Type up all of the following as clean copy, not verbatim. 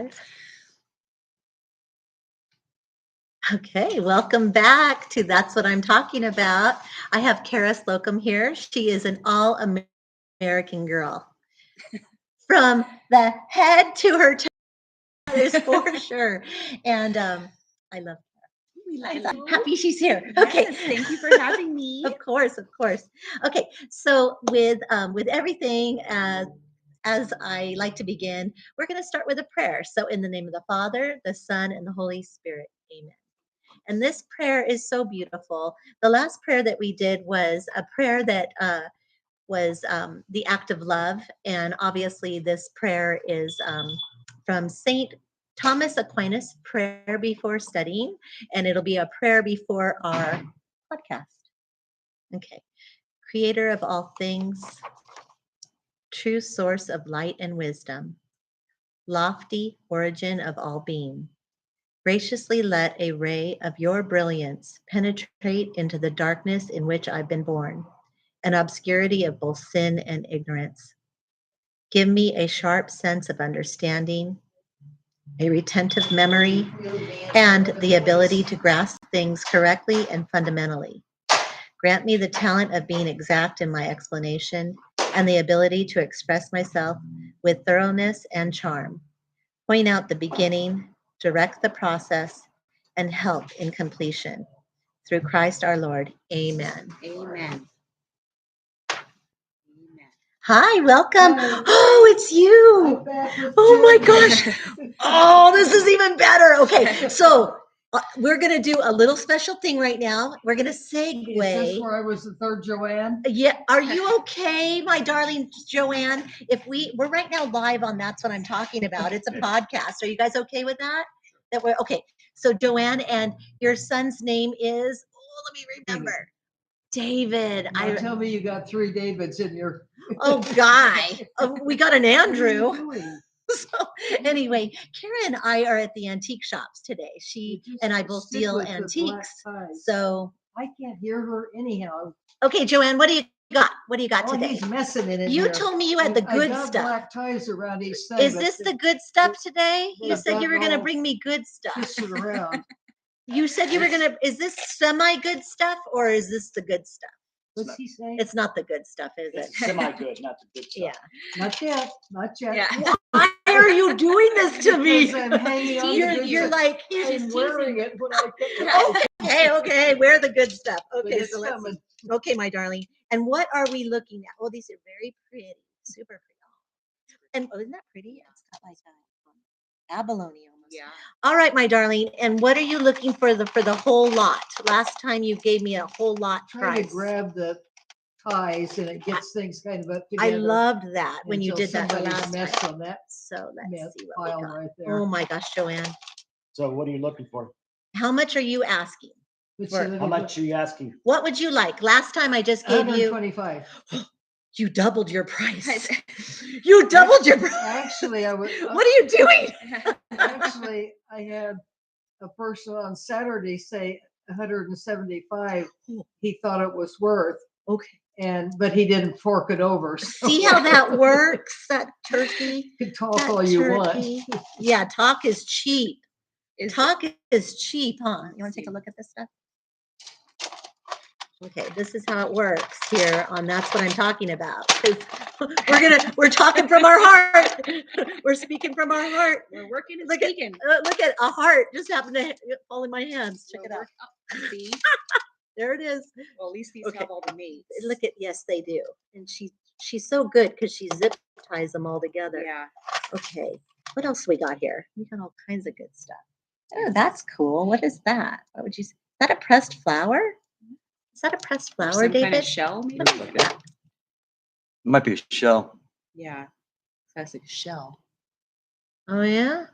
live. Okay, welcome back to That's What I'm Talking About. I have Kara Slocum here. She is an all-American girl. From the head to her toes, for sure. And I love her. Happy she's here. Okay. Yes, thank you for having me. Of course, of course. Okay, so with everything, as I like to begin, we're going to start with a prayer. So in the name of the Father, the Son, and the Holy Spirit, amen. And this prayer is so beautiful. The last prayer that we did was a prayer that was the act of love. And obviously, this prayer is from St. Thomas Aquinas, Prayer Before Studying, and it'll be a prayer before our podcast. Okay. Creator of all things, true source of light and wisdom, lofty origin of all being, graciously let a ray of your brilliance penetrate into the darkness in which I've been born, an obscurity of both sin and ignorance. Give me a sharp sense of understanding, a retentive memory, and the ability to grasp things correctly and fundamentally. Grant me the talent of being exact in my explanation and the ability to express myself with thoroughness and charm. Point out the beginning, direct the process, and help in completion. Through Christ our Lord. Amen. Amen. Hi, welcome. Oh, it's you. Oh my gosh. Oh, this is even better. Okay, so we're going to do a little special thing right now. We're going to segue. Is this where I was the third Joanne? Yeah, are you okay, my darling Joanne? If we're right now live on That's What I'm Talking About. It's a podcast. Are you guys okay with that? That we're okay. So Joanne, and your son's name is, let me remember. David. Tell me you got 3 Davids in your. Oh, guy. We got an Andrew. So anyway, Kara and I are at the antique shops today. She and I both deal antiques. So I can't hear her anyhow. Okay, Joanne, what do you got? What do you got today? He's messing in it. You told me you had the good I got stuff. Black ties around each thing. Is this the good stuff today? You they've said you were gotten going to all bring me good stuff. twisted around. You said you were going to, is this semi-good stuff or is this the good stuff? What's he saying? It's not the good stuff, is it? It's semi-good, not the good stuff. Yeah. Not yet. Not yet. Yeah. Why are you doing this to me? Because I'm hanging on to the good You're stuff. like, I'm wearing it when I get it. okay, wear the good stuff. But Okay, it's so let's coming. see. Okay, my darling. And what are we looking at? Oh, these are very pretty, super pretty. And isn't that pretty? It's got like abalone almost. Yeah. All right, my darling. And what are you looking for the whole lot? Last time you gave me a whole lot Trying price. to grab the ties and it gets things kind of up I together. loved that when you until did that the somebody's last messed time. on that So let's see what file we got. right there. Oh my gosh, Joanne. So what are you looking for? How much are you asking? How much are you asking? What would you like? Last time I just gave you 125. You doubled your price. You doubled your price. Actually, I was. What are you doing? Actually, I had a person on Saturday say 175. He thought it was worth. Okay. But he didn't fork it over. So See how that works? That turkey. You can talk all you want. Yeah, talk is cheap. Talk is cheap, huh? You want to take a look at this stuff? Okay, this is how it works here on That's What I'm Talking About. We're talking from our heart. We're speaking from our heart. We're working and Look speaking. Look at a heart just happened to fall in my hands. Check it out. See? There it is. Well, at least these Okay. have all the mates. Look at, yes, they do. And she's so good because she zip ties them all together. Yeah. Okay, what else we got here? We got all kinds of good stuff. Oh, that's cool. What is that? What would you say? Is that a pressed flower? Is that a pressed Or flower, some David? kind of shell, maybe? Let me look at that. Might be a shell. Yeah. That's like a shell. Oh, yeah?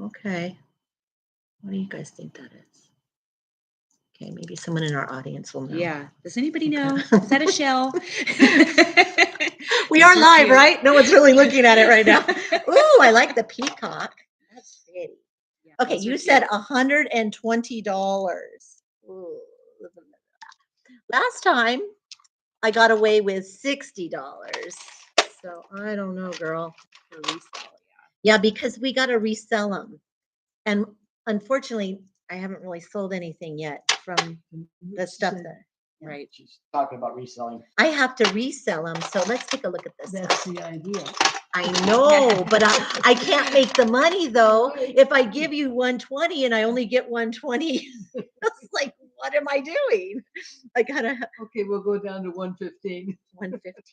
Okay. What do you guys think that is? Okay, maybe someone in our audience will know. Yeah. Does anybody Okay. know? Is that a shell? We are live, right? No one's really looking at it right now. Ooh, I like the peacock. That's pretty. Yeah, Okay, those are you said cute. $120. Ooh. Last time I got away with $60. So I don't know, girl. For resale, Yeah, because we got to resell them. And unfortunately, I haven't really sold anything yet from the stuff that Right. She's talking about reselling. I have to resell them. So let's take a look at this. That's the idea. I know, but I can't make the money though. If I give you 120 and I only get 120, it's like, what am I doing? I gotta have Okay, we'll go down to 115. 115.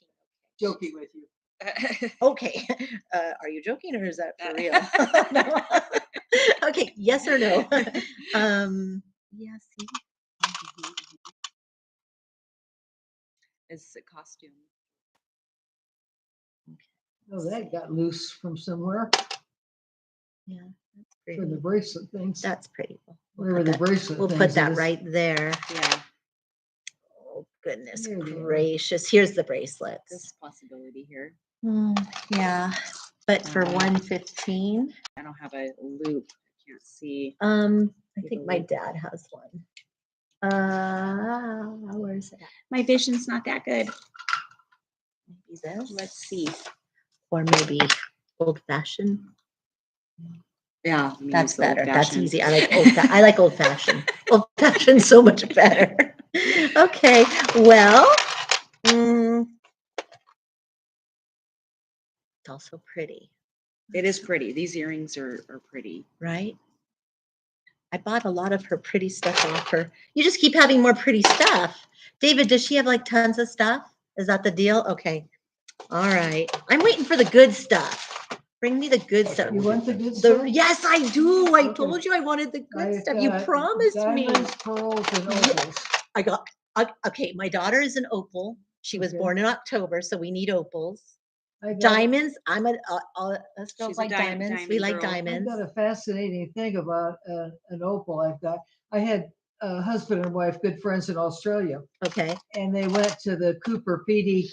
Joking with you. Okay. Are you joking or is that for real? No. Okay, yes or no? Yeah, see. It's a costume. Oh, that got loose from somewhere Yeah, that's for pretty. the bracelet things. That's pretty. Wherever the bracelet We'll things put that is. right there. Yeah. Oh, goodness There they are. gracious. Here's the bracelets. This possibility here. Yeah, but for Um, 115, I don't have a loop. I can't see. I See think the my loop? dad has one. Where is it at? My vision's not that good. Maybe this, Let's see. or maybe old fashioned. Yeah. let me That's use the better. That's old-fashioned. easy. I like old fashioned. Old fashioned so much better. Okay, well, it's also pretty, It is pretty. These earrings are pretty. right? I bought a lot of her pretty stuff off her. You just keep having more pretty stuff. David, does she have like tons of stuff? Is that the deal? Okay. All right. I'm waiting for the good stuff. Bring me the good stuff. You want the good stuff? Yes, I do. I Okay. told you I wanted the good I've stuff. You got promised me. Diamonds, pearls, and Yeah. opals. I got, okay, my daughter is an opal. She was Okay. born in October, so we need opals. I got- Diamonds, I'm us girls She's a like diamonds. We diamond like girl. I've I've diamonds. got a fascinating thing about an opal I had a husband and wife, good friends in Australia, Okay, and they went to the Cooper Pedy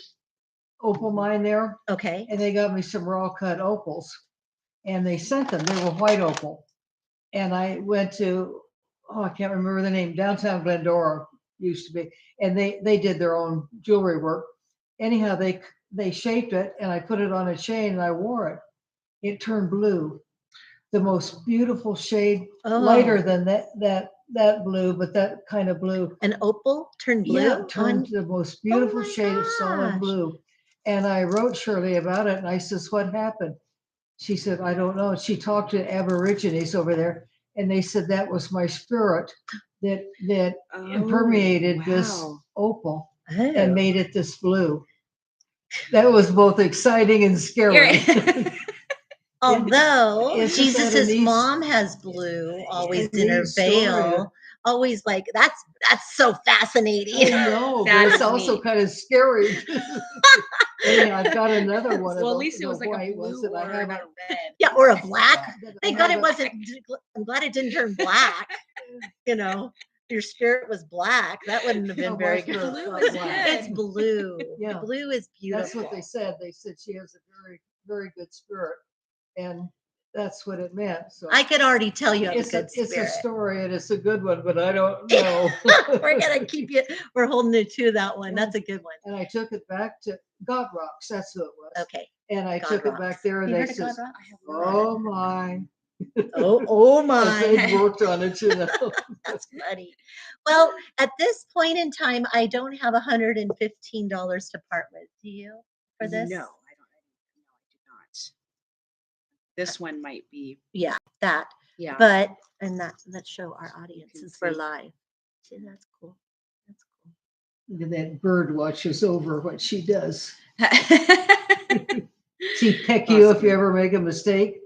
opal mine there, okay. and they got me some raw cut opals, and they sent them. They were white opal, and I went to I can't remember the name, downtown Glendora used to be, and they did their own jewelry work. Anyhow, they shaped it, and I put it on a chain, and I wore it. It turned blue, the most beautiful shade, lighter Oh, than that blue, but that kind of blue. an opal turned blue? Yeah, it turned the most beautiful my shade of solid gosh. blue. And I wrote Shirley about it, and I says, "What happened?" She said, "I don't know." She talked to Aborigines over there, and they said that was my spirit that impermeated this wow. opal Oh. and made it this blue. That was both exciting and scary. Although It's just that Jesus's a neat- mom has blue always a in her neat story. veil. Always like that's so fascinating. I know, That but it's is also neat. kind of scary. Anyhow, I've got another one of Well, at those, least it the was like a white blue ones that I or have. not a red. Yeah, or a black. that I Thank God it have wasn't. I'm glad it didn't turn black. You know, your spirit was black. That wouldn't have been Oh, very my good. spirit Blue was is black. good. It's blue. Yeah. Blue is beautiful. That's what they said. They said she has a very, very good spirit, and that's what it meant. So I could already tell you have a it's good it's a spirit. story, and it's a good one, but I don't know. We're gonna keep you. We're holding you to that one. Yeah. That's a good one. And I took it back to God Rocks. That's who it was. Okay. And I God took it Rocks. back there, and You they heard of God said, Rocks? "Oh my." Oh As my. they worked on it, you know. That's funny. Well, at this point in time, I don't have $115 to part with. Do you for this? No, I don't. No, I do not. This one might be. Yeah, that. Yeah. But and let's show our audience can since we're see. live. See, that's cool. That's cool. Look at that bird watches over what she does. She peck you if you ever make a mistake.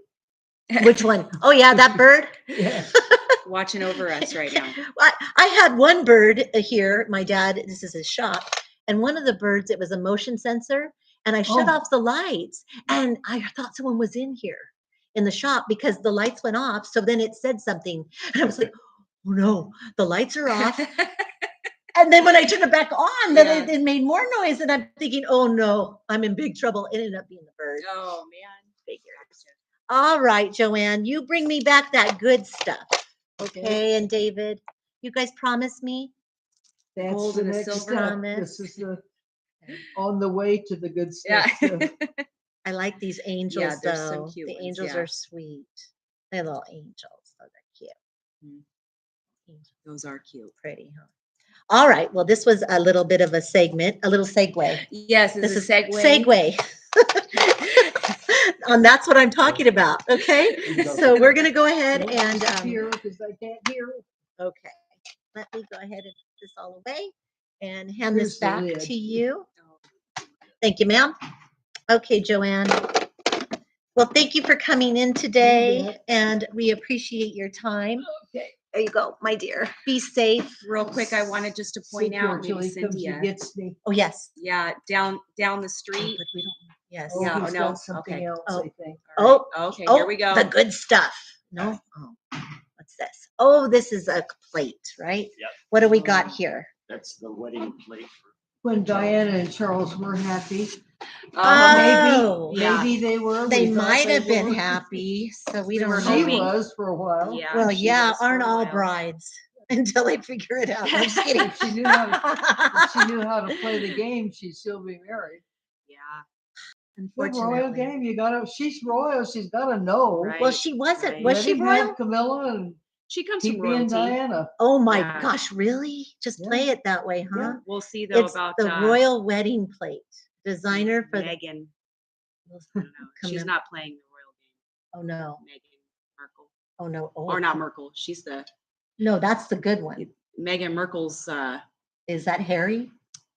Which one? Oh yeah, that bird. Yeah. Watching over us right now. I had one bird here. My dad, this is his shop, and one of the birds, it was a motion sensor, and I shut Oh. off the lights, and I thought someone was in here in the shop because the lights went off. So then it said something, and I was like, "Oh no, the lights are off." And then when I turned it back on, then Yeah. it made more noise, and I'm thinking, "Oh no, I'm in big trouble." It ended up being the bird. Oh man. Figures. All right, Joanne, you bring me back that good stuff. Okay, and David, you guys promise me? That's Gold the and the next silver. step. Promise. This is the on the way to the good stuff. Yeah. too. I like these angels Yeah, there's some though. cute The ones, angels yeah. are sweet. They're little angels. Oh, they're cute. Mm. Angels, Those are cute. pretty, huh? All right. Well, this was a little bit of a segment, a little segue. Yes, This is segue. segue. And that's what I'm talking about. Okay. So we're going to go ahead Don't and, disappear because I can't hear. okay. Let me go ahead and put this all away and hand this Here's the back lid. to you. Oh, Thank you, ma'am. Okay, Joanne. Well, thank you for coming in today, bet. and we appreciate your time. Okay. There you go, my dear. Be safe. Real quick, I wanted just to Sit point here out till maybe he comes and Cynthia. gets me. Oh, yes. Yeah, down the Oh, street. but we don't. Yes. Oh, Yeah, he's no, got something okay. else, Oh. I think. All Oh, right. Okay, oh, here we go. the good stuff. No. Oh, what's this? Oh, this is a plate, right? Yep. What do we got here? That's the wedding plate. When Diana and Charles were happy, Oh, yeah. maybe they were. They we thought might they have been were. happy, so we We don't were know. She hoping. was for a while. Yeah. Well, she yeah, was for aren't a all while. brides until they figure it out. No, I'm just kidding. If she knew how to, if she knew how to play the game, she'd still be married. Yeah. The royal Unfortunately. game, you gotta. She's royal. She's gotta know. Right. Well, she wasn't. right. Was Let she him royal? have Camilla and She comes keep from being royalty. Diana. Oh my Yeah. gosh, really? Just Yeah. play it that way, huh? Yeah. We'll see though It's about the royal wedding plate. Designer for the. Megan. I don't know. She's Commem- not playing the royal game. Oh no. Megan Merkel. Oh no. Oh, Or not Merkel. She's the no, that's the good one. Meghan Merkel's Is that Harry?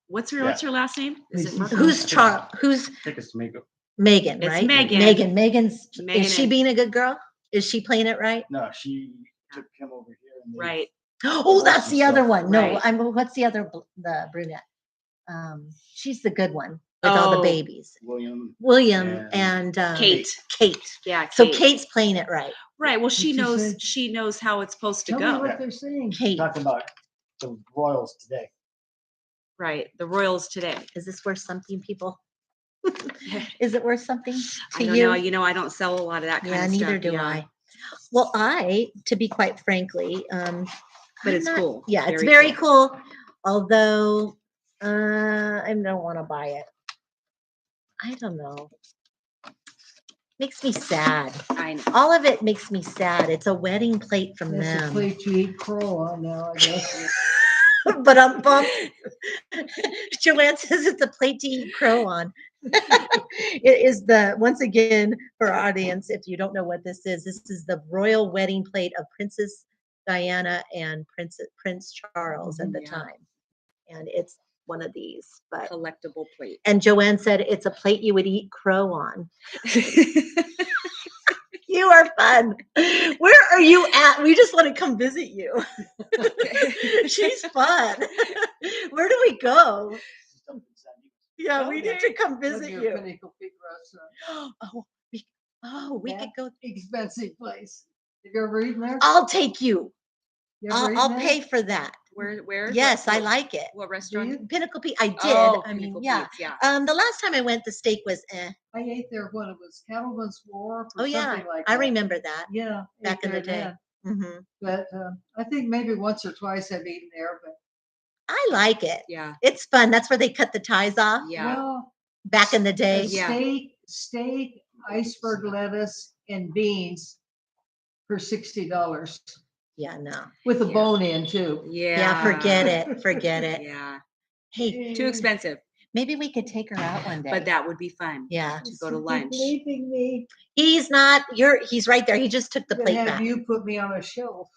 what's her Yeah. last name? Is it Who's- Merkel? Who's Charles? Who's Take us to Mexico. Megan? It's Right? Megan. Megan. Megan's. Megan Is she and- being a good girl? Is she playing it right? No, she took him over here and they Right. Oh, that's the other one. No, Right. I'm. What's the other? The brunette. She's the good one with all the Oh. babies. William. William And and Kate. Kate. Yeah. So Kate. Kate's playing it right. Right. Well, she What'd she knows. say? She knows how it's supposed to Tell me go. what they're saying. Kate, Talking about the royals today. Right. The royals today. is this worth something, people? Is it worth something I to don't you? know. You know, I don't sell a lot of that kind Yeah, of neither stuff. do yeah. I. Well, to be quite frankly, But I'm it's not- cool. Yeah, it's very cool. Although I don't want to buy it. I don't know. Makes me sad. I know. All of it makes me sad. It's a wedding plate from That's a them. plate you eat crow on now, I guess. But I'm bummed. Joanne says it's a plate to eat crow on. It is once again, for our audience, if you don't know what this is the royal wedding plate of Princess Diana and Prince Charles at the Yeah. time. And it's one of these. But Collectible plate. and Joanne said it's a plate you would eat crow on. You are fun. Where are you at? We just want to come visit you. She's fun. Where do we go? Yeah, Oh, we yeah. need to come Love visit your you. Pinnacle Peak restaurant. We could That go. expensive place. Have you ever eaten there? I'll take you. You ever I'll eaten there? pay for that. Where? Yes, I like it. What Do restaurant? you? Pinnacle Peak. I did. Oh, I mean, Pinnacle yeah. Peaks, yeah. The last time I went, the steak was I ate there when it was Cattleman's Wharf or Oh yeah, something like I that. remember that. Yeah. Back ate in the there day. then. Hmm But I think maybe once or twice I've eaten there, but I like it. Yeah. It's fun. That's where they cut the ties off Yeah. well, back in the a day. Yeah. steak, iceberg lettuce, and beans for $60 Yeah, no. with a Yeah. bone in too. Yeah. Yeah, forget it. Forget it. Yeah. Hey, Too expensive, maybe we could take her out one day. but that would be fun. Yeah. To go to Keep lunch. leaving me. He's not. He's right there. He just took the Then plate have back. you put me on a shelf.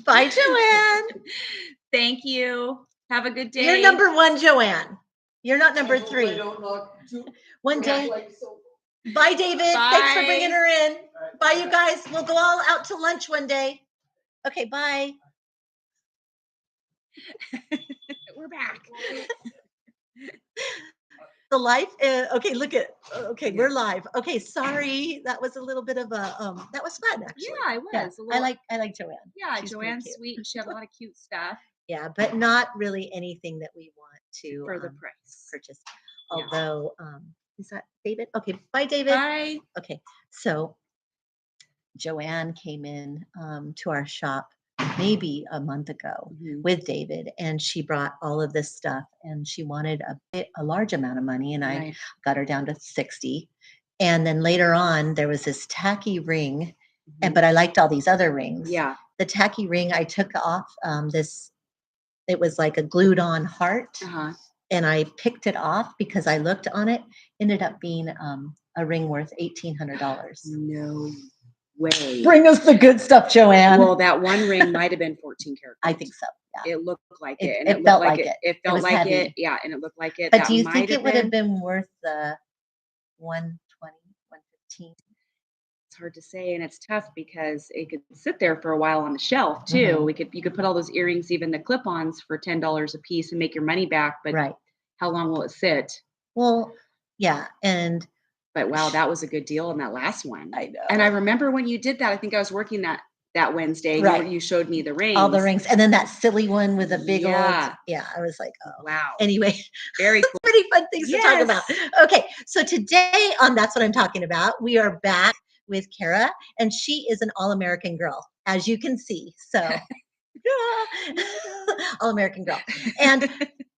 Bye, Joanne. Thank you. Have a good day. You're number one, Joanne. You're not number I hope I 3. don't knock One day. like so. Bye, David. Thanks for bringing Bye. her in. Bye, you guys. We'll go all out to lunch one day. Okay, bye. We're back. The life. Okay, look at. Okay, Yeah. we're live. Okay, sorry. That was a little bit of a. That was fun, actually. Yeah, it was. Yeah, I like Joanne. Yeah, she's pretty Joanne's cute. sweet and she has a lot of cute stuff Yeah, but not really anything that we want to for the price. purchase. Yeah. Although, is that David? Okay, bye, David. Bye. Okay, so Joanne came in to our shop maybe a month ago Mhm. with David, and she brought all of this stuff, and she wanted a large amount of money, and I Right. got her down to 60. And then later on, there was this tacky ring, and Mhm. but I liked all these other rings. Yeah. The tacky ring, I took off this. It was like a glued on heart, Uh-huh. and I picked it off because I looked on it. Ended up being a ring worth $1,800. No way. Bring us the good stuff, Joanne. Well, that one ring might have been 14 karat I gold. think so. Yeah. It looked like It- it, and it it looked felt like like it. it. It It felt was like heavy. it. Yeah, and it looked like it. But That do you might think have it would have been. been worth the 120, 115? It's hard to say, and it's tough because it could sit there for a while on the shelf too. Mhm. You could put all those earrings, even the clip-ons, for $10 a piece, and make your money back. But Right. how long will it sit? Well, yeah, and But wow, that was a good deal on that last one. I know. And I remember when you did that. I think I was working that Wednesday. Right. You showed me the rings. all the rings, and then that silly one with a big old, Yeah. yeah, I was like, oh. Wow. Anyway, Very cool. pretty fun things to talk about. Yes. Okay, so today on That's What I'm Talking About, we are back with Kara, and she is an all-American girl, as you can see. So, all-American girl. And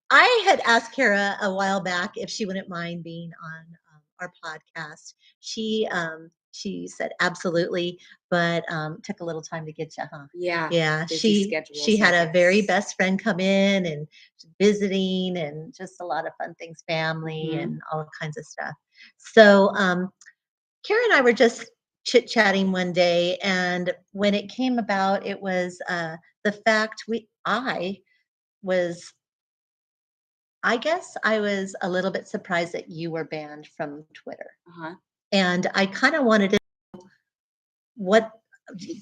I had asked Kara a while back if she wouldn't mind being on our podcast. She said absolutely, but took a little time to get you, huh? Yeah. Yeah, Busy she schedules, had I a very guess. best friend come in and visiting and just a lot of fun things, family Mhm. and all kinds of stuff. So Kara and I were just chit chatting one day, and when it came about, it was the fact was I guess I was a little bit surprised that you were banned from Twitter. Uh-huh. And I kind of wanted to what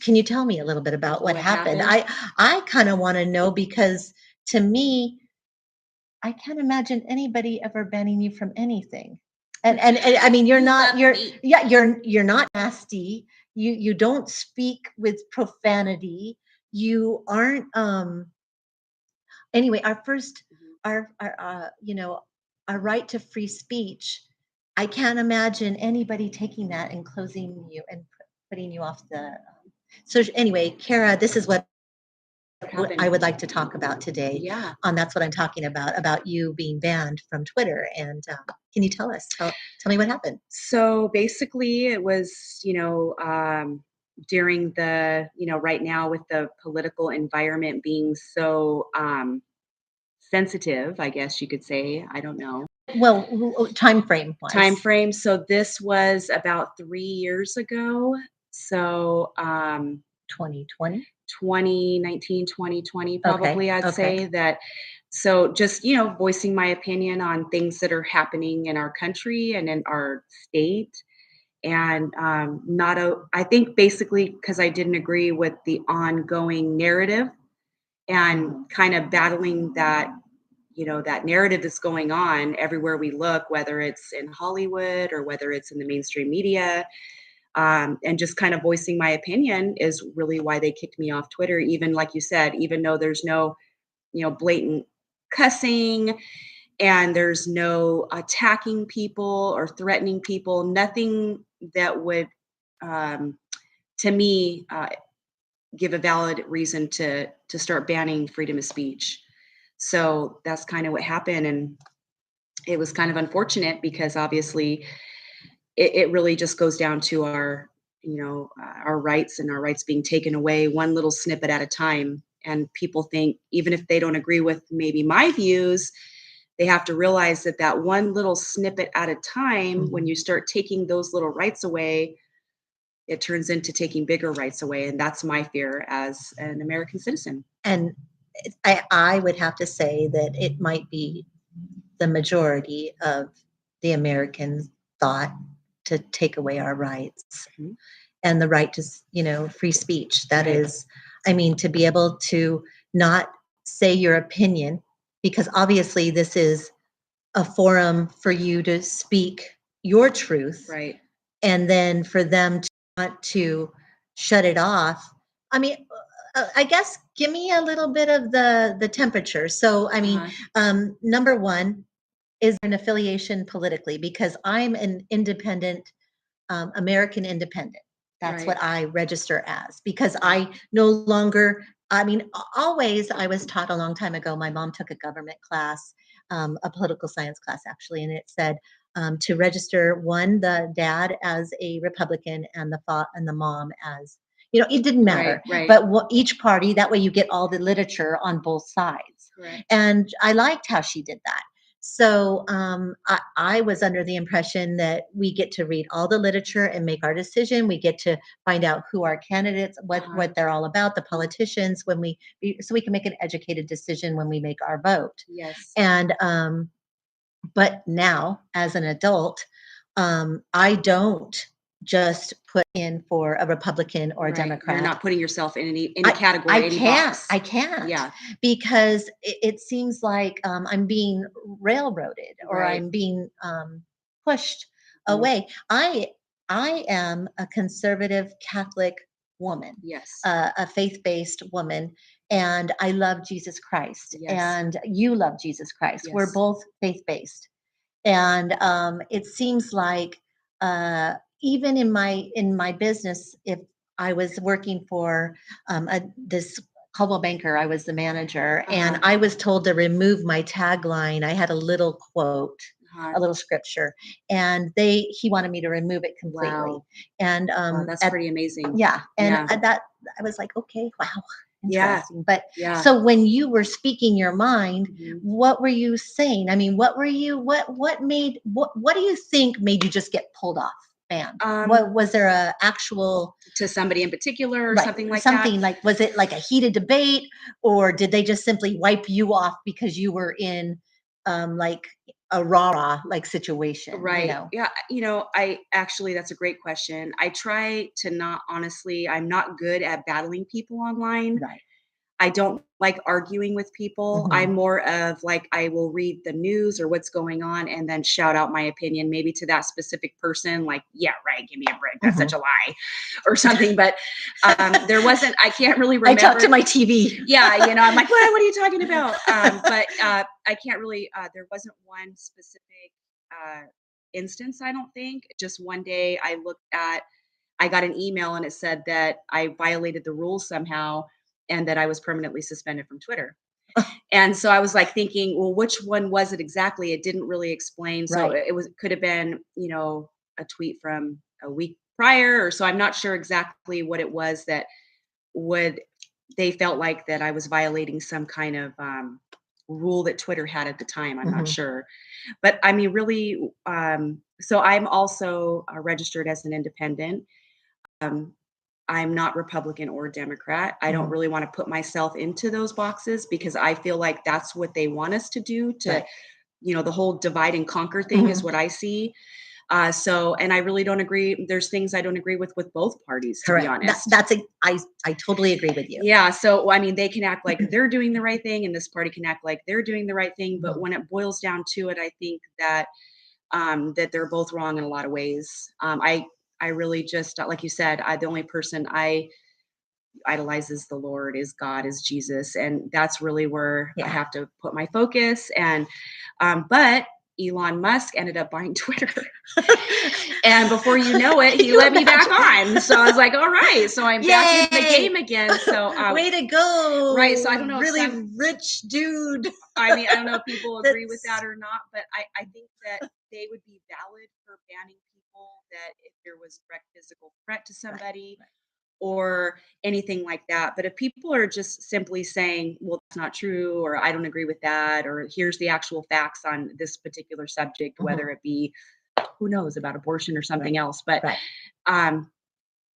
can you tell me a little bit about what What happened? happened? I kind of want to know because to me, I can't imagine anybody ever banning you from anything. And I mean you're You not love you're me. yeah, you're not nasty. You don't speak with profanity. You aren't anyway, our first Mhm. our right to free speech, I can't imagine anybody taking that and closing you and putting you off the so anyway, Kara, this is what Happened. I would like to talk about today Yeah. on That's What I'm Talking About you being banned from Twitter. And can you tell me what happened? So basically, it was, during the, right now with the political environment being so sensitive, I guess you could say. I don't know. Well, time frame Time wise, frame. So this was about 3 years ago. So 2020. 2019, 2020, Okay. probably, I'd Okay. say that. So just, voicing my opinion on things that are happening in our country and in our state. And I think basically because I didn't agree with the ongoing narrative and kind of battling that, that narrative that's going on everywhere we look, whether it's in Hollywood or whether it's in the mainstream media. And just kind of voicing my opinion is really why they kicked me off Twitter. Even like you said, even though there's no, blatant cussing and there's no attacking people or threatening people, nothing that would, um, to me, give a valid reason to start banning freedom of speech. So that's kind of what happened, and it was kind of unfortunate because obviously it really just goes down to our rights and our rights being taken away one little snippet at a time. And people think even if they don't agree with maybe my views, they have to realize that that one little snippet at a time, when Mhm. you start taking those little rights away, it turns into taking bigger rights away. And that's my fear as an American citizen. And I would have to say that it might be the majority of the American thought to take away our rights Mhm. and the right to, free speech. That Right. is, I mean, to be able to not say your opinion, because obviously this is a forum for you to speak your truth, Right. and then for them to want to shut it off. I mean, I guess give me a little bit of the temperature. So, I mean, Uh-huh. number one, is an affiliation politically because I'm an independent, American independent. That's Right. what I register as because I no longer I mean, always, I was taught a long time ago. My mom took a government class, a political science class actually, and it said to register one, the dad as a Republican and and the mom as, it didn't Right, matter, right. but each party, that way you get all the literature on both sides. Correct. And I liked how she did that. So I was under the impression that we get to read all the literature and make our decision. We get to find out who our candidates, Uh-huh. what they're all about, the politicians, so we can make an educated decision when we make our vote. Yes. And but now, as an adult, I don't just put in for a Republican or a Right. Democrat. You're not putting yourself in any I category, any can't. box. I can't. Yeah. Because it seems like I'm being railroaded or Right. I'm being pushed Mm. away. I am a conservative Catholic woman, Yes. a faith-based woman, and I love Jesus Christ, Yes. and you love Jesus Christ. We're Yes. both faith-based, and it seems like even in my business, if I was working for this Coldwell Banker, I was the manager, and Uh-huh. I was told to remove my tagline. I had a little quote, Uh-huh. a little scripture, and he wanted me to remove it completely. Wow. And Wow, that's pretty amazing. yeah, and Yeah. that I was like, okay, wow, Yeah. interesting. But Yeah. so when you were speaking your mind, Mhm. what were you saying? I mean, what do you think made you just get pulled off, bam? What was there a actual To somebody in particular or right, something like something that? like, was it like a heated debate, or did they just simply wipe you off because you were in like a rah-rah like situation, Right. Yeah. I actually, that's a great question. I try to not, honestly, I'm not good at battling people online. Right. I don't like arguing with people. Mhm. I'm more of like, I will read the news or what's going on and then shout out my opinion, maybe to that specific person, like, yeah, right, give me a break. That's such a lie or something. But I can't really I remember. talk to my TV. Yeah, I'm like, what are you talking about? But I can't really, there wasn't one specific instance, I don't think. Just one day I got an email and it said that I violated the rules somehow and that I was permanently suspended from Twitter. And so I was like thinking, well, which one was it exactly? It didn't really explain. So Right. it could have been, a tweet from a week prior, or so I'm not sure exactly what it was that would they felt like that I was violating some kind of rule that Twitter had at the time. I'm not Mhm. sure, but I mean, really. So I'm also registered as an independent. Um, I'm not Republican or Democrat. I don't Mhm. really want to put myself into those boxes because I feel like that's what they want us to do. Right. The whole divide and conquer thing is Mhm. what I see. And I really don't agree. There's things I don't agree with both parties, to be Correct. honest. I totally agree with you. Yeah, so I mean, they can act like they're doing the right thing, and this party can act like they're doing the right thing. But Mhm. when it boils down to it, I think that they're both wrong in a lot of ways. I really just, like you said, the only person I idolize is the Lord, is God, is Jesus, and that's really where I Yeah. have to put my focus. But Elon Musk ended up buying Twitter. And before you know it, Can he you let me back imagine? on. So I was like, all right. So I'm back in the Yay! game again. So Way to go. right. So I don't know if Really rich dude. I mean, I don't know if people agree with That's that or not, but I think that they would be valid for banning people that if there was direct physical threat to somebody right. or anything like that. But if people are just simply saying, well, it's not true, or I don't agree with that, or here's the actual facts on this particular subject, Mhm. whether it be, who knows, about abortion or something else. But Right.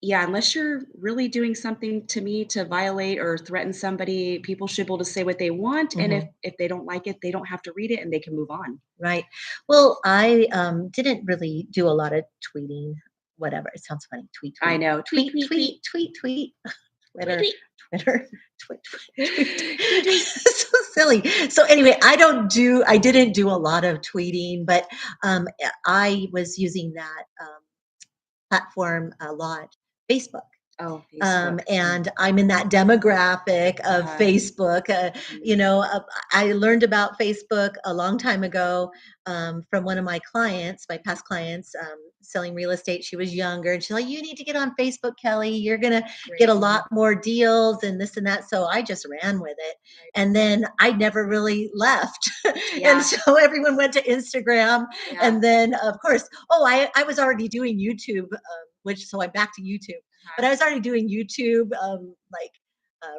yeah, unless you're really doing something to me to violate or threaten somebody, people should be able to say what they want. And if Mhm. if they don't like it, they don't have to read it and they can move on. Right. Well, I didn't really do a lot of tweeting. Whatever. It sounds funny. Tweet, I tweet, know. Tweet, tweet, tweet, tweet. tweet, tweet, tweet. Tweet, Twitter, tweet. Twitter, tweet, tweet, tweet. Tweet, tweet. So silly. So anyway, I didn't do a lot of tweeting, but I was using that platform a lot, Facebook. Oh, Facebook. And I'm in that demographic of Uh-huh. Facebook. I learned about Facebook a long time ago from one of my clients, my past clients, selling real estate. She was younger, and she's like, "You need to get on Facebook, Kelly. You're gonna get a Great. lot more deals and this and that." So I just ran with it, Right. and then I never really left. Yeah. And so everyone went to Instagram, Yeah. and then of course, I was already doing YouTube, so I'm back to YouTube. But I was already doing YouTube,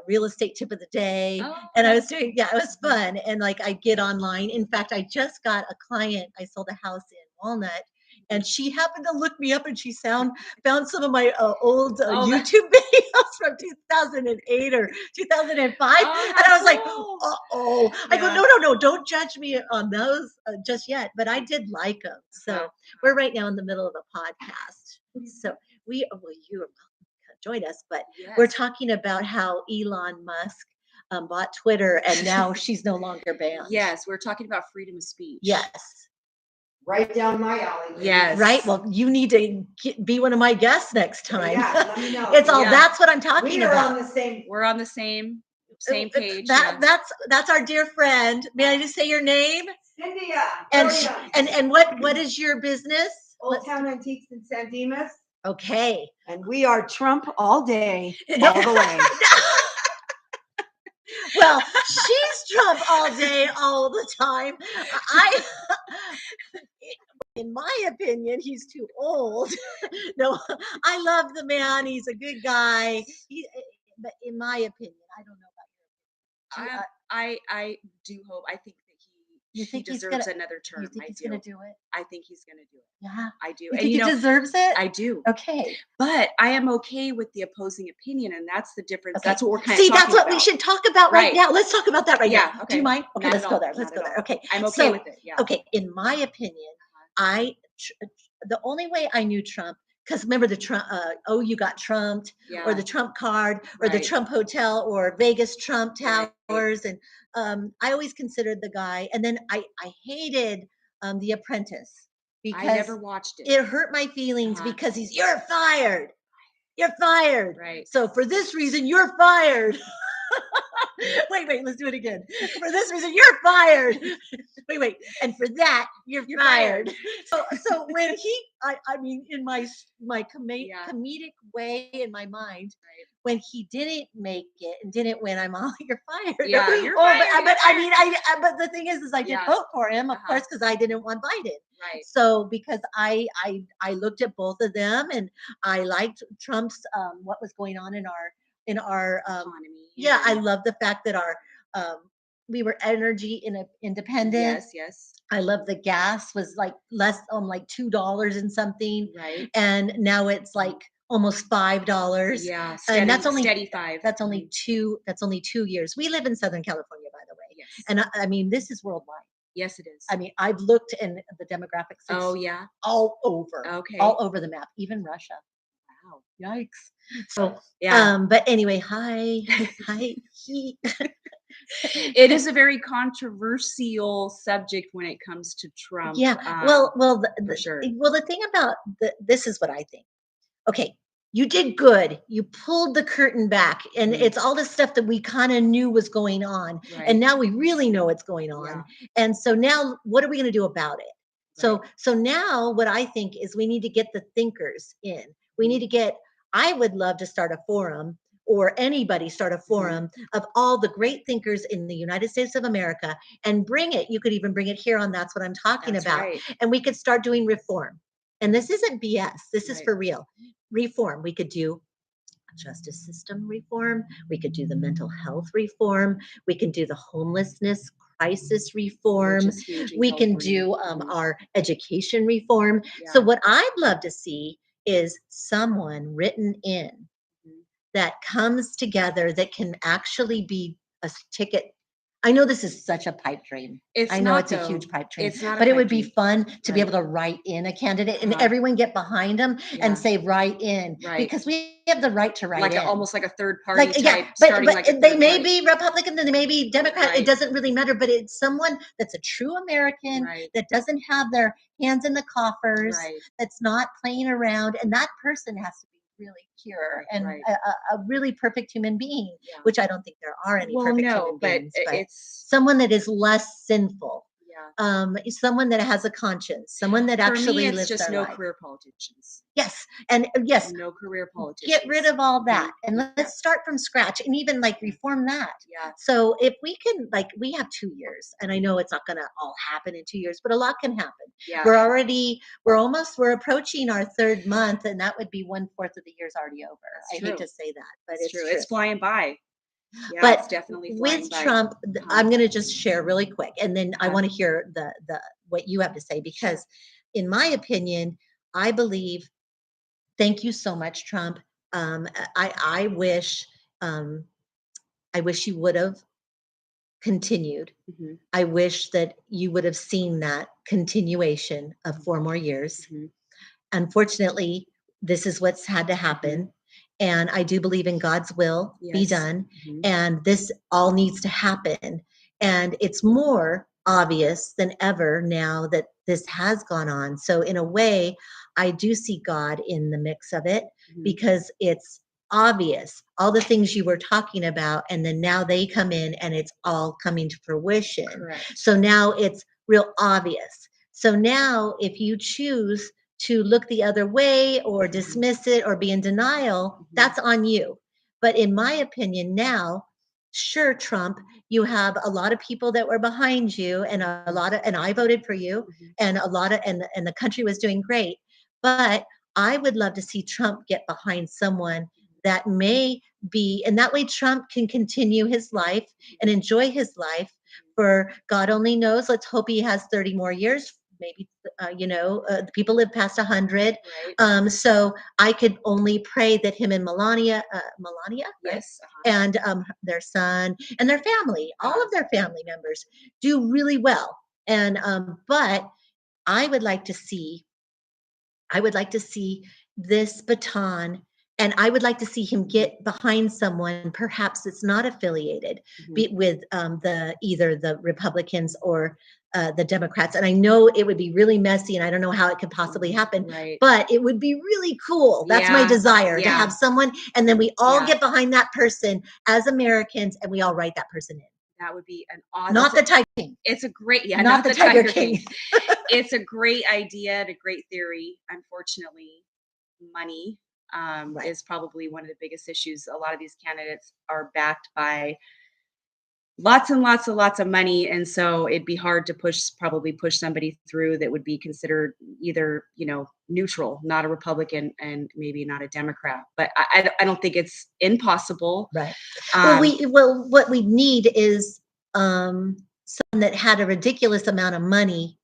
real estate tip of the day. Oh, And I okay. was doing, yeah, it was fun. And like I get online. In fact, I just got a client. I sold a house in Walnut, and she happened to look me up, and she found some of my old Oh, that- YouTube videos from 2008 or 2005. Oh, And I was like, cool. oh, I go, Yeah. no, don't judge me on those just yet. But I did like them. So Uh-huh. we're right now in the middle of a podcast. So you are welcome to join us, but we're Yes. talking about how Elon Musk bought Twitter, and now she's no longer banned. Yes, we're talking about freedom of speech. Yes. Right down my alley. lady. Yes. Right. Well, you need to be one of my guests next time. Yeah, let me know. It's all Yeah. that's what I'm talking We are about. on the same. We're on the same page. That yeah. that's our dear friend. May I just say your name? Cynthia. And Williams, and what is your business? Old Town Antiques in San Dimas. Okay. And we are Trump all day, all the way. Well, she's Trump all day, all the time. In my opinion, he's too old. No, I love the man. He's a good guy. But in my opinion, I don't know about your opinion. I do hope. I think that You he think he's deserves gonna- another term. You think I he's do. going to do it? I think he's going to do it. Yeah. I do. You And think you he know, deserves it? I do. Okay. But I am okay with the opposing opinion, and that's the difference. Okay. That's what we're kind See, of that's talking what about. we should talk about right Right. now. Let's talk about that right Yeah, now. Do okay. you mind? Okay, Not let's at go all, there. not Let's go at there. all. Okay. I'm okay So, with it. Yeah. Okay, in my opinion, the only way I knew Trump, because remember the Trump, you got trumped, Yeah. or the Trump card, or the Right. Trump Hotel, or Vegas Trump Right. Towers, and I always considered the guy. And then I hated The Apprentice because I never watched it. it hurt my feelings Uh-huh. because you're fired. You're fired. Right. So for this reason, you're fired. Wait, let's do it again. For this reason, you're fired. Wait. And for that, you're fired. So when I mean, in my Yeah. comedic way in my mind, Right. when he didn't make it and didn't win, I'm all, you're fired. Yeah, you're Oh, fired, but you're I mean, but the thing is I did Yeah. vote for him, of Uh-huh. course, because I didn't want Biden. Right. So because I looked at both of them, and I liked Trump's what was going on in our Economy. yeah, I and- love the fact that our we were energy independent. Yes. I love the gas was like less like $2 and something, Right. and now it's like almost $5. Yeah. And that's only steady 5. that's only 2 years. We live in Southern California, by the way, Yes. and I mean this is worldwide. Yes, it is. I mean, I've looked in the demographics. Oh It's yeah. all over, Okay. all over the map, even Russia. Wow. Yikes. So, Yeah. but anyway, hi. He- It is a very controversial subject when it comes to Trump. Yeah. for sure. Well, the thing about this is what I think. Okay, you did good. You pulled the curtain back, and Mhm. it's all this stuff that we kind of knew was going on, Right. and now we really know what's going on. Yeah. And so now, what are we going to do about it? So now, what I think is we need to get the thinkers in. We need to get. I would love to start a forum, or anybody start a forum of all the great thinkers in the United States of America, and bring it. You could even bring it here on That's What I'm Talking That's About. right. And we could start doing reform. And this isn't BS. This is Right. for real. Reform. We could do justice system reform. We could do the mental health reform. We can do the homelessness crisis reform. Which is huge in We can California. do Mhm. our education reform. So Yeah. what I'd love to see is someone written in Mhm. that comes together that can actually be a ticket. I know this is such a pipe dream. It's I know not, it's a though. huge pipe dream, It's not a but it pipe would be dream. fun to be Right. able to write in a candidate and Uh-huh. everyone get behind them Yeah. and say write in, Right. because we have the right to write Like in. almost like a third party Like, type, yeah, but starting like a they third may party. be Republican and they may be Democrat. It Right. doesn't really matter, but it's someone that's a true American Right. that doesn't have their hands in the coffers, Right. that's not playing around, and that person has to be really pure and Right. a really perfect human being, Yeah. which I don't think there are any Well, perfect no, human but beings, I- but it's someone that is less sinful, yeah. someone that has a conscience, someone that For me, actually it's lives just their no life. career politicians. Yes, and yes, No career get rid politicians. of all that and Mhm. let's start from scratch and even like reform that. Yeah. So if we can, like, we have 2 years, and I know it's not going to all happen in 2 years, but a lot can happen. Yeah. We're approaching our 3rd month, and that would be 1/4 of the year's already over. That's I true. hate to say that, but It's it's true. true. It's flying by. Yeah, But it's definitely flying with by. Trump, Uh-huh. I'm going to just share really quick, and then I Uh-huh. want to hear the what you have to say, because Sure. in my opinion, I believe. Thank you so much, Trump. I wish um, I wish you would have continued. Mhm. I wish that you would have seen that continuation of 4 more years. Mhm. Unfortunately, this is what's had to happen. And I do believe in God's will be Yes. done. Mhm. And this all needs to happen. And it's more obvious than ever now that this has gone on. So, in a way, I do see God in the mix of it, Mhm. because it's obvious all the things you were talking about. And then now they come in and it's all coming to fruition. Correct. So now it's real obvious. So now, if you choose to look the other way or dismiss it or be in denial, Mhm. that's on you. But in my opinion, now, sure, Trump, you have a lot of people that were behind you, and and I voted for you, Mhm. and and the country was doing great. But I would love to see Trump get behind someone that may be, and that way Trump can continue his life and enjoy his life for God only knows. Let's hope he has 30 more years. Maybe, people live past 100. Right. So I could only pray that him and Melania, right? Yes. Uh-huh. And their son and their family, all of their family members do really well. And but I would like to see I would like to see this baton, and I would like to see him get behind someone, perhaps that's not affiliated Mhm. with either the Republicans or the Democrats. And I know it would be really messy, and I don't know how it could possibly happen, Right. but it would be really cool. That's my Yeah. desire, to Yeah. have someone, and then we all Yeah. get behind that person as Americans, and we all write that person in. That would be an awesome. Not the Tiger King, It's a great. Yeah. not the Tiger King. It's a great idea and a great theory. Unfortunately, money Right. is probably one of the biggest issues. A lot of these candidates are backed by lots and lots of money, and so it'd be hard to probably push somebody through that would be considered either neutral, not a Republican, and maybe not a Democrat. But I don't think it's impossible. Right. Um, What we need is someone that had a ridiculous amount of money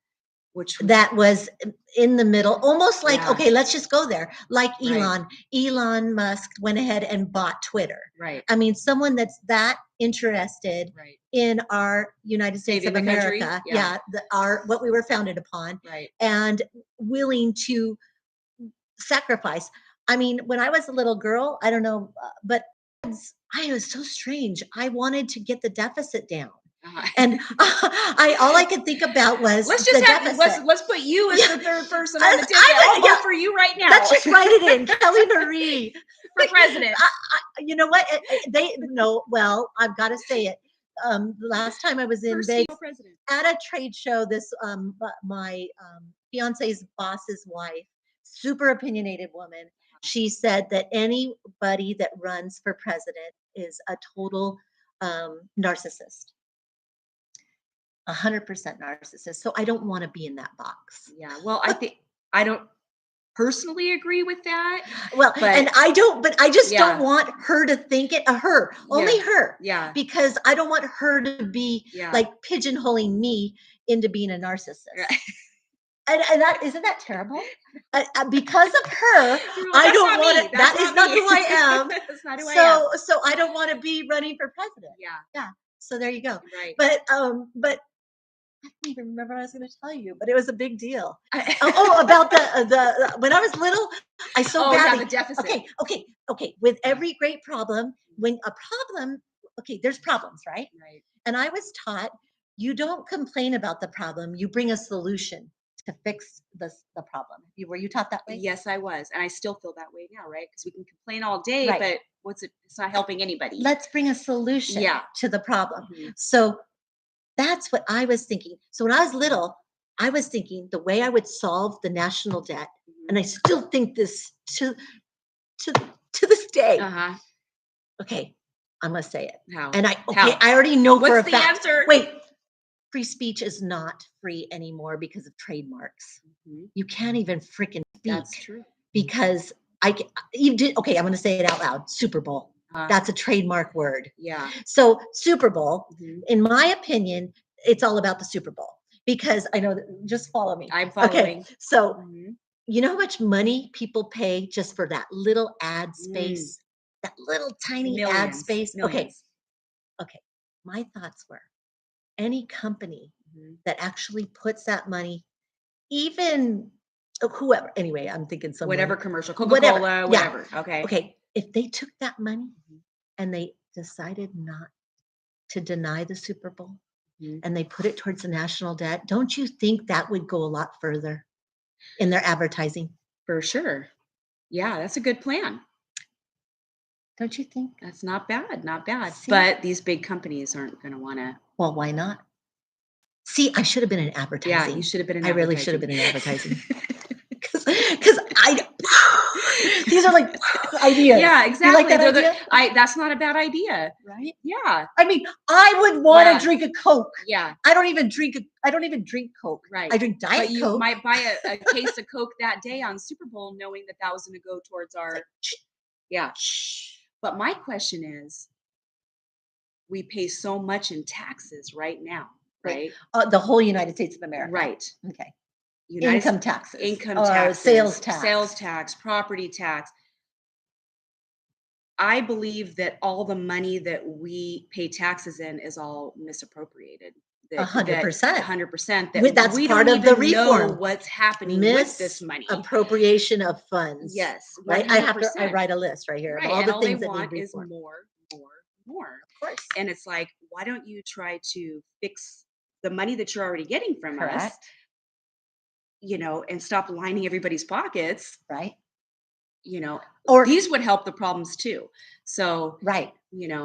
which would, that was in the middle, almost like, Yeah. okay, let's just go there. Like Right. Elon Musk went ahead and bought Twitter. right, I mean, someone that's that interested right, in our United States Saving of the country? America, Yeah. our what we were founded upon, right. and willing to sacrifice. I mean, when I was a little girl, I don't know, but I was so strange. I wanted to get the deficit down. Uh-huh. And all I could think about was let's the just have deficit. let's put you as Yeah. the third person I on the was- ticket. I I'll would- yeah. vote for you right now. Let's just write it in, Kelly Marie. for president. You know what? They no. Well, I've got to say it. The last time I was in First Vegas female president. at a trade show, this my fiance's boss's wife, super opinionated woman, she said that anybody that runs for president is a total narcissist. 100% narcissist. So I don't want to be in that box. Yeah. Well, I don't personally agree with that. Well, But- and I don't, but I just Yeah. don't want her to think it, only Yeah. her, Yeah. because I don't want her to be Yeah. like pigeonholing me into being a narcissist. Right. And that isn't that terrible? Because of her, You're like, I "That's don't not want me. it. That's That is not me." who I am. That's not who I am. So I don't want to be running for president. Yeah. So there you go. Right. But I don't even remember what I was going to tell you, but it was a big deal. I- About the when I was little, I so oh, yeah, badly. the deficit. Okay. With every great problem, there's problems, right? Right. And I was taught you don't complain about the problem, you bring a solution to fix the problem. Were you taught that way? Yes, I was, and I still feel that way now, right? Because we can complain all day, Right. but it's not helping anybody. Let's bring a solution Yeah. to the problem. Mhm. So that's what I was thinking. So when I was little, I was thinking the way I would solve the national debt, and I still think this to this day. Uh-huh. Okay, I'm gonna say it. How? And I How? I already know for a What's the fact. answer? Wait, free speech is not free anymore because of trademarks. Mhm. You can't even freaking speak That's true. because you did. Okay, I'm gonna say it out loud. Super Bowl. That's a trademark word. Yeah. So Super Bowl, Mhm. in my opinion, it's all about the Super Bowl because I know that, just follow me. I'm Okay, following. so Mhm. you know how much money people pay just for that little ad Mm. space, that little tiny ad Millions. space? Millions. Okay. My thoughts were any company Mhm. that actually puts that money, even whoever, anyway, I'm thinking someone, Whatever commercial, whatever, Coca-Cola, yeah. whatever. Okay. Okay, if they took that money Mhm. and they decided not to deny the Super Bowl Mhm. and they put it towards the national debt, don't you think that would go a lot further in their advertising? For sure. Yeah, that's a good plan. Don't you think? That's not bad, not bad. See? But these big companies aren't going to want to. Well, why not? See, I should have been in Yeah, advertising. you should have been in I really should have advertising. been in advertising. Because these are like ideas. Yeah, You exactly. like that They're the- idea? that's not a bad idea. Right? Yeah. I mean, I would want to Yeah. drink a Coke. Yeah. I don't even drink Coke. Right. I drink Diet But you Coke. might buy a case of Coke that day on Super Bowl knowing that that was going to go towards our. Yeah. But my question is, we pay so much in taxes right now, Wait, right? the whole United States of America. Right. Okay. United Income States- taxes. income or taxes, sales tax. property tax. I believe that all the money that we pay taxes in is all misappropriated. 100%. 100%. That's we part don't of the even know reform. what's happening with this money. Appropriation of funds. Yes, Right. 100%. I write a list right here Right, of all and the all they things that need want is reform. more. Of course. And it's like, why don't you try to fix the money that you're already getting from us, Correct. and stop lining everybody's pockets, Right. or these would help the problems too. So, right.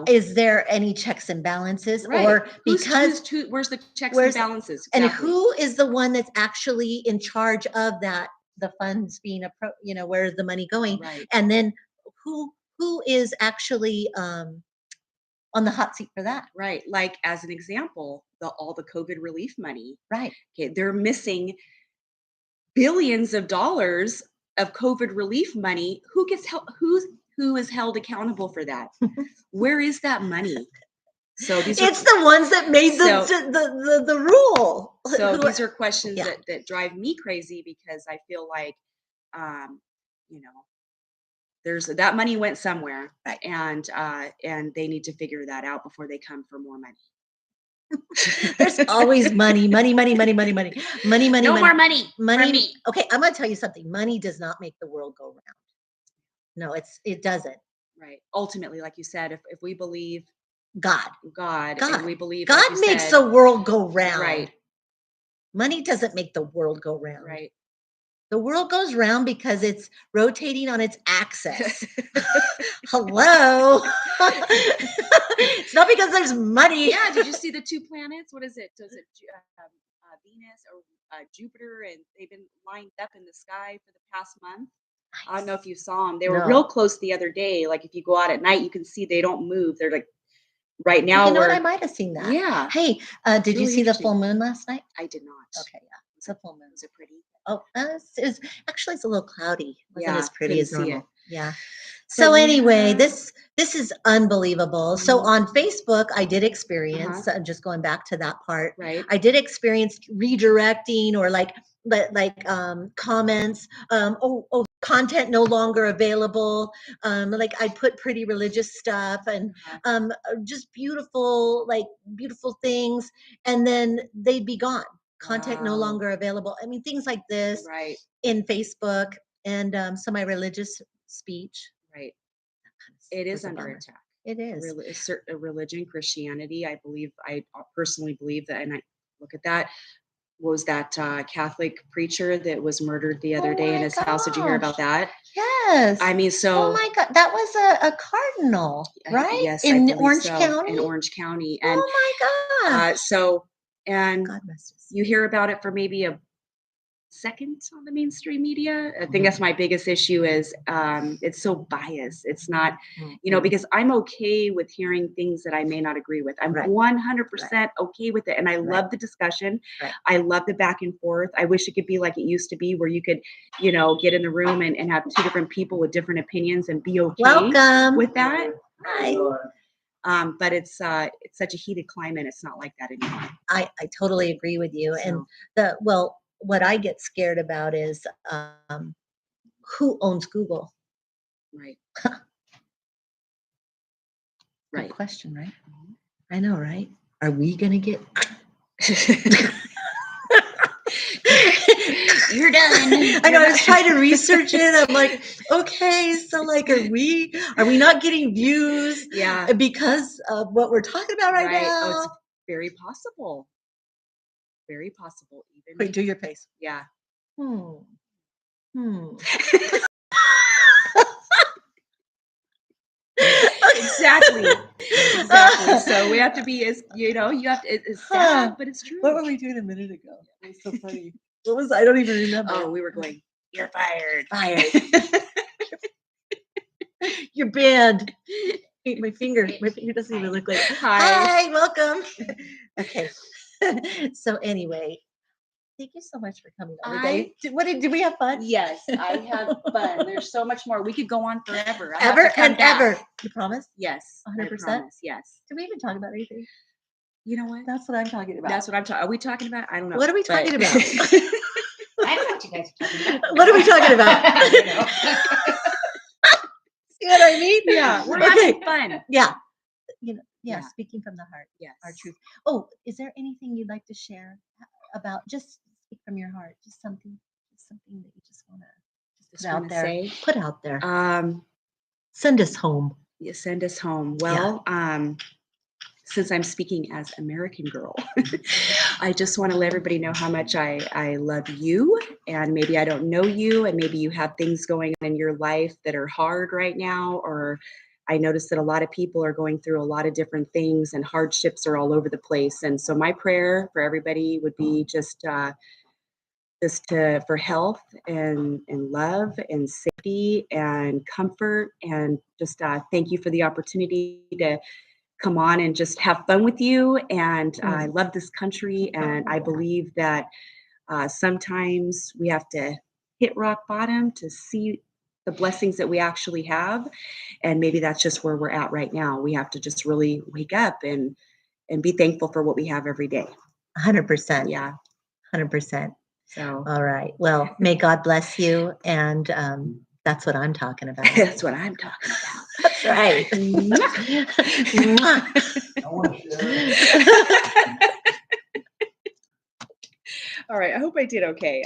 Is there any checks and balances? right. Or because where's the checks where's- and balances? and Exactly. who is the one that's actually in charge of that, the funds being where's the money going? Right. And then who is actually on the hot seat for that? Right. Like as an example, all the COVID relief money. Right. Okay, they're missing billions of dollars of COVID relief money. Who gets help? Who is held accountable for that? Where is that money? So these It's the ones that made the rule. So these are questions Yeah. that drive me crazy because I feel like, you know, there's that money went somewhere, Right. and they need to figure that out before they come for more money. There's always money. No more money Money. for me. Okay, I'm going to tell you something. Money does not make the world go round. No, it doesn't. Right. Ultimately, like you said, if we believe God, God, God. and we believe God like you makes said, the world go round. right, Money doesn't make the world go round. right. The world goes round because it's rotating on its axis. Hello. It's not because there's money. Yeah. Did you see the two planets? What is it? Does it Venus or Jupiter? And they've been lined up in the sky for the past month. I don't know if you saw them. They were No. real close the other day. Like if you go out at night, you can see they don't move. They're like right now. You know what? I might have seen that. Yeah. Hey, did you really see the interesting. full moon last night? I did not. Okay, yeah. It's a full moon. Was it pretty? Oh, it's actually it's a little cloudy. Wasn't Yeah, as pretty couldn't as see normal. it. Yeah. So But anyway, yeah. this is unbelievable. So Mhm. on Facebook, I did experience. Uh-huh. Just going back to that part, Right. I did experience redirecting or comments. Content no longer available. Like I put pretty religious stuff and just beautiful things, and then they'd be gone. Content no Wow. longer available. I mean, things like this Right. in Facebook and so my religious speech. Right. It was is a under bummer. attack. It is. A religion, Christianity. I personally believe that, and I look at that. what was that Catholic preacher that was murdered the other Oh day in my his house? Did you hear about that? Yes. I mean, Oh so my God, that was a cardinal, right? yes, I In believe Orange so, County. in Orange County, and Oh my God. so and God rest his you hear about it for maybe a second on the mainstream media. I think that's my biggest issue is it's so biased. It's not, you know, Mhm. because I'm okay with hearing things that I may not agree with. I'm Right. 100% okay with it. And I love the discussion. Right. I love the back and forth. I wish it could be like it used to be where you could, you know, get in the room and have two different people with different opinions and be okay Welcome. with that. Hi. But it's such a heated climate. It's not like that anymore. I totally agree with you. And So, what I get scared about is who owns Google? right. Good Right. question, right? I know, right? Are we gonna get You're done. I know I was trying to research it. I'm like, okay, so like are we not getting views Yeah. because of what we're talking about right Right. now? Oh, it's very possible. Very possible even. Wait, do your face. Yeah. Hmm. Exactly. Exactly. So we have to be as, you know, you have to, it's sad, but it's true. What were we doing a minute ago? It was so funny. What was I don't even remember. Oh, we were going, you're fired. Fired. You're banned. My finger doesn't even look like. Hi. Hi, welcome. Okay. So anyway, thank you so much for coming on today. Did we have fun? Yes, I have fun. There's so much more. We could go on forever. I have Ever to come and back. ever. You promise? Yes. 100%? I promise, yes. Did we even talk about anything? You know what? That's what I'm talking about. That's what I'm talking. Are we talking about? I don't know. What are we but- talking about? I know what you guys are talking about. What are we talking about? I know. See what I mean? Yeah, we're Okay. having fun. Yeah. You know, yeah, Yeah. speaking from the heart, Yes. our truth. Oh, is there anything you'd like to share about just speak from your heart? Just something that you just want to Just put out wanna there. say, Put out there. Send Send us home. you send us home. Well, since I'm speaking as American girl, I just want to let everybody know how much I love you. And maybe I don't know you, and maybe you have things going on in your life that are hard right now, or I notice that a lot of people are going through a lot of different things and hardships are all over the place. And so my prayer for everybody would be just for health and love and safety and comfort, and just thank you for the opportunity to come on and just have fun with you. And I love this country, and I believe that sometimes we have to hit rock bottom to see the blessings that we actually have, and maybe that's just where we're at right now. We have to just really wake up and be thankful for what we have every day. 100%. Yeah. 100%. So All right. Well, may God bless you. And that's what I'm talking about. that's what I'm talking about. That's right. I want to share. All right. I hope I did okay.